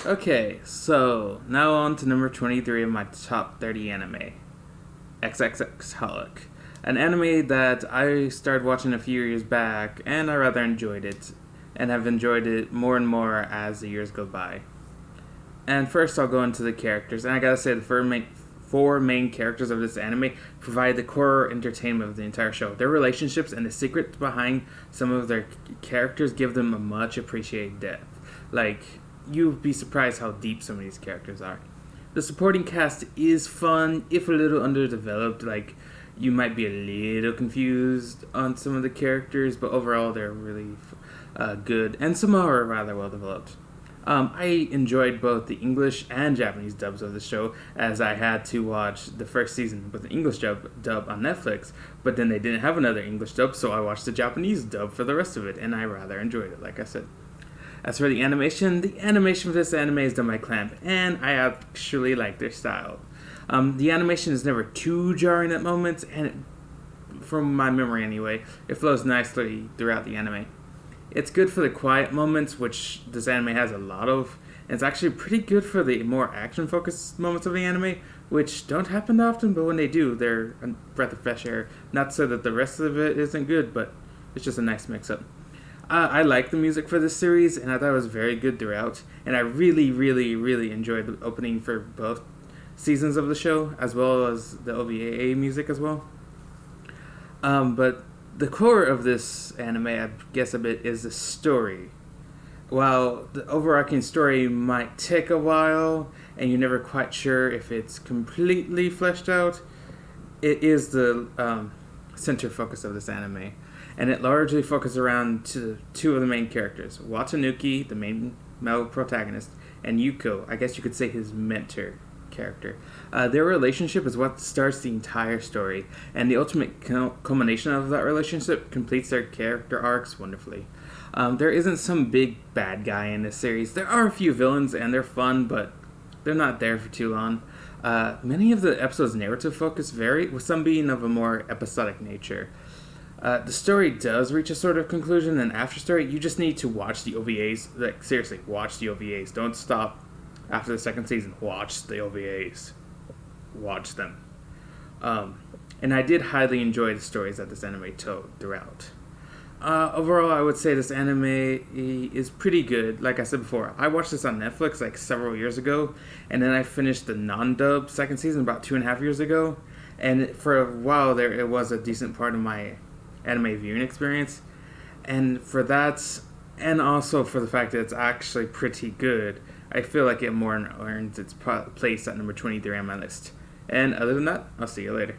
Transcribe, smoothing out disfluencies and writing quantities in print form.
Okay, so now on to number 23 of my top 30 anime, xxxHolic. An anime that I started watching a few years back, and I rather enjoyed it, and have enjoyed it more and more as the years go by. And first, I'll go into the characters, and I gotta say, the four main characters of this anime provide the core entertainment of the entire show. Their relationships and the secrets behind some of their characters give them a much appreciated depth. Like, you'd be surprised how deep some of these characters are. The supporting cast is fun, if a little underdeveloped. Like, you might be a little confused on some of the characters, but overall they're really good, and some are rather well developed. I enjoyed both the English and Japanese dubs of the show, as I had to watch the first season with the English dub on Netflix, but then they didn't have another English dub, so I watched the Japanese dub for the rest of it, and I rather enjoyed it, like I said. As for the animation for this anime is done by Clamp, and I actually like their style. The animation is never too jarring at moments, and from my memory anyway, it flows nicely throughout the anime. It's good for the quiet moments, which this anime has a lot of, and it's actually pretty good for the more action-focused moments of the anime, which don't happen often, but when they do, they're a breath of fresh air. Not so that the rest of it isn't good, but it's just a nice mix-up. I like the music for this series, and I thought it was very good throughout, and I really, really, really enjoyed the opening for both seasons of the show, as well as the OVA music as well. But the core of this anime, I guess a bit, is the story. While the overarching story might take a while, and you're never quite sure if it's completely fleshed out, it is the center focus of this anime. And it largely focuses around two of the main characters, Watanuki, the main male protagonist, and Yuko, I guess you could say his mentor character. Their relationship is what starts the entire story, and the ultimate culmination of that relationship completes their character arcs wonderfully. There isn't some big bad guy in this series. There are a few villains, and they're fun, but they're not there for too long. Many of the episodes' narrative focus vary, with some being of a more episodic nature. The story does reach a sort of conclusion, and after story, you just need to watch the OVAs. Like, seriously, watch the OVAs. Don't stop after the second season. Watch the OVAs. Watch them. And I did highly enjoy the stories that this anime told throughout. Overall, I would say this anime is pretty good. Like I said before, I watched this on Netflix like several years ago, and then I finished the non-dub second season about 2.5 years ago. And for a while there, it was a decent part of my anime viewing experience, and for that, and also for the fact that it's actually pretty good, I feel like it more earns its place at number 23 on my list. And other than that, I'll see you later.